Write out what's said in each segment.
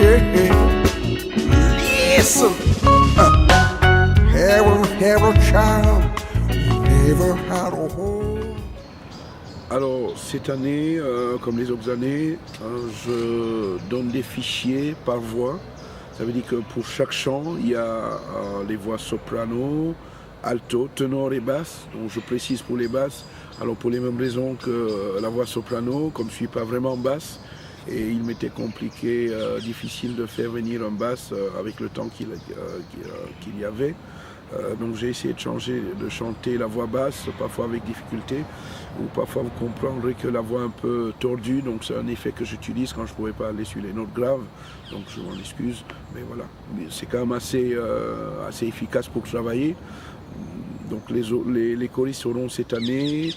Yeah, listen. Have a child who never had a home. Alors, cette année, comme les autres années, je donne des fichiers par voix. Ça veut dire que pour chaque chant, il y a les voix soprano, alto, ténor et basse. Donc je précise pour les basses. Alors pour les mêmes raisons que la voix soprano, comme je ne suis pas vraiment basse, et il m'était compliqué, difficile de faire venir un basse avec le temps qu'il y avait. Donc j'ai essayé de chanter la voix basse, parfois avec difficulté, ou parfois vous comprendrez que la voix un peu tordue, donc c'est un effet que j'utilise quand je ne pouvais pas aller sur les notes graves, donc je m'en excuse, mais voilà. C'est quand même assez efficace pour travailler. Donc les choristes auront cette année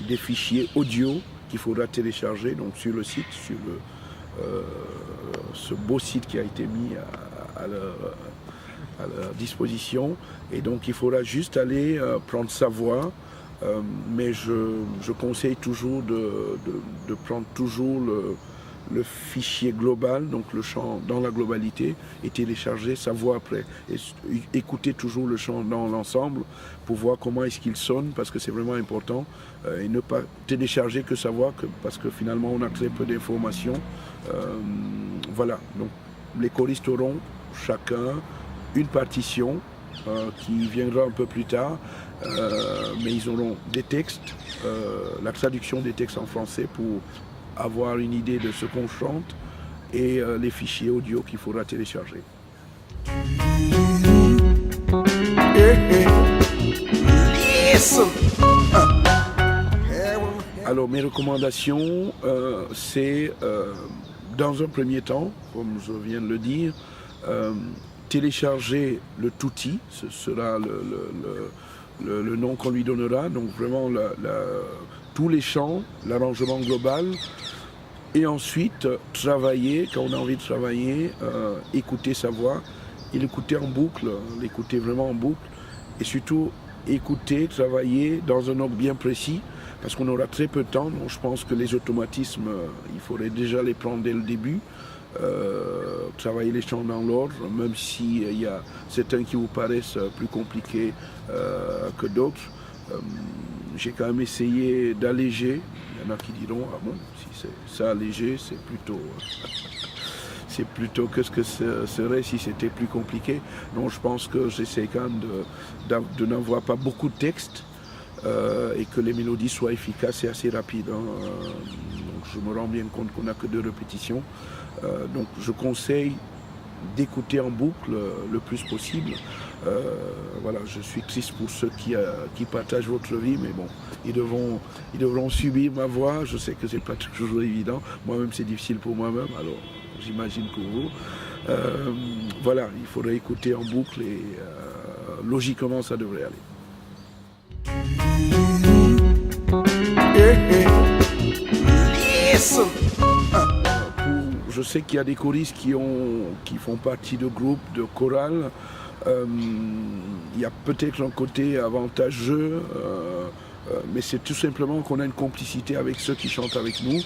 des fichiers audio qu'il faudra télécharger donc sur le site, sur ce beau site qui a été mis à leur disposition, et donc il faudra juste aller prendre sa voix, mais je conseille toujours de prendre toujours le fichier global, donc le chant dans la globalité, et télécharger sa voix après. Et écouter toujours le chant dans l'ensemble pour voir comment est-ce qu'il sonne, parce que c'est vraiment important, et ne pas télécharger que sa voix, parce que finalement on a très peu d'informations. Voilà, donc les choristes auront chacun une partition qui viendra un peu plus tard, mais ils auront des textes, la traduction des textes en français pour avoir une idée de ce qu'on chante, et les fichiers audio qu'il faudra télécharger. Alors mes recommandations, c'est dans un premier temps, comme je viens de le dire, télécharger le tutti, ce sera le nom qu'on lui donnera, donc vraiment tous les chants, l'arrangement global, et ensuite travailler, quand on a envie de travailler, écouter sa voix, et l'écouter en boucle, l'écouter vraiment en boucle, et surtout écouter, travailler dans un ordre bien précis, parce qu'on aura très peu de temps, donc je pense que les automatismes, il faudrait déjà les prendre dès le début, travailler les chants dans l'ordre, même s'il y a certains qui vous paraissent plus compliqués que d'autres. J'ai quand même essayé d'alléger. Il y en a qui diront, ah bon, si c'est ça allégé, c'est plutôt que ce que ce serait si c'était plus compliqué. Donc je pense que j'essaie quand même de n'avoir pas beaucoup de texte, et que les mélodies soient efficaces et assez rapides. Donc je me rends bien compte qu'on n'a que 2 répétitions. Donc je conseille d'écouter en boucle le plus possible. Voilà, je suis triste pour ceux qui partagent votre vie, mais bon, ils devront subir ma voix. Je sais que c'est pas toujours évident. Moi-même, c'est difficile pour moi-même, alors j'imagine pour vous. Voilà, il faudrait écouter en boucle, et logiquement, ça devrait aller. Je sais qu'il y a des choristes qui font partie de groupes, de chorales. Il y a peut-être un côté avantageux, mais c'est tout simplement qu'on a une complicité avec ceux qui chantent avec nous,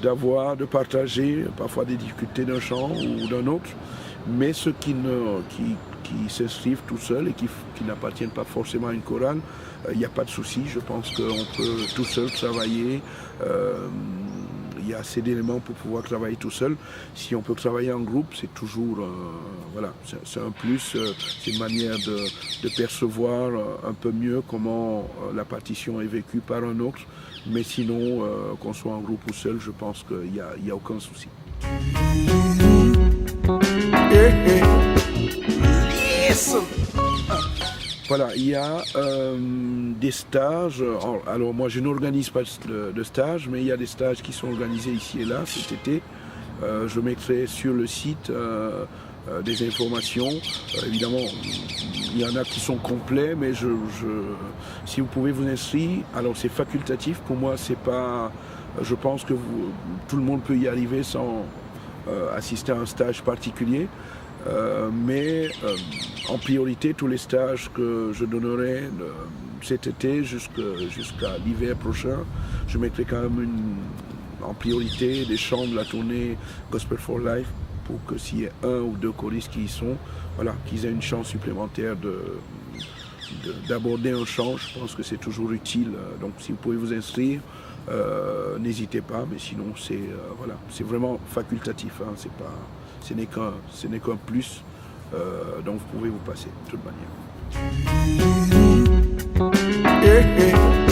de partager parfois des difficultés d'un chant ou d'un autre, mais ceux qui s'inscrivent tout seuls et qui n'appartiennent pas forcément à une chorale, il n'y a pas de souci. Je pense qu'on peut tout seul travailler. Il y a assez d'éléments pour pouvoir travailler tout seul. Si on peut travailler en groupe, c'est toujours, voilà, c'est un plus, c'est une manière de percevoir un peu mieux comment la partition est vécue par un autre. Mais sinon, qu'on soit en groupe ou seul, je pense qu'il n'y a aucun souci. Voilà, il y a des stages. Alors moi je n'organise pas de stage, mais il y a des stages qui sont organisés ici et là cet été. Je mettrai sur le site des informations. Évidemment, il y en a qui sont complets, mais si vous pouvez vous inscrire, alors c'est facultatif. Pour moi, c'est pas. Je pense que tout le monde peut y arriver sans assister à un stage particulier. Mais en priorité, tous les stages que je donnerai cet été jusqu'à l'hiver prochain, je mettrai quand même en priorité des chants de la tournée Gospel for Life pour que s'il y a 1 ou 2 choristes qui y sont, voilà, qu'ils aient une chance supplémentaire d'aborder un chant. Je pense que c'est toujours utile. Donc si vous pouvez vous inscrire, n'hésitez pas, mais sinon c'est voilà, c'est vraiment facultatif, hein, ce n'est qu'un plus, donc vous pouvez vous passer de toute manière. Yeah, yeah.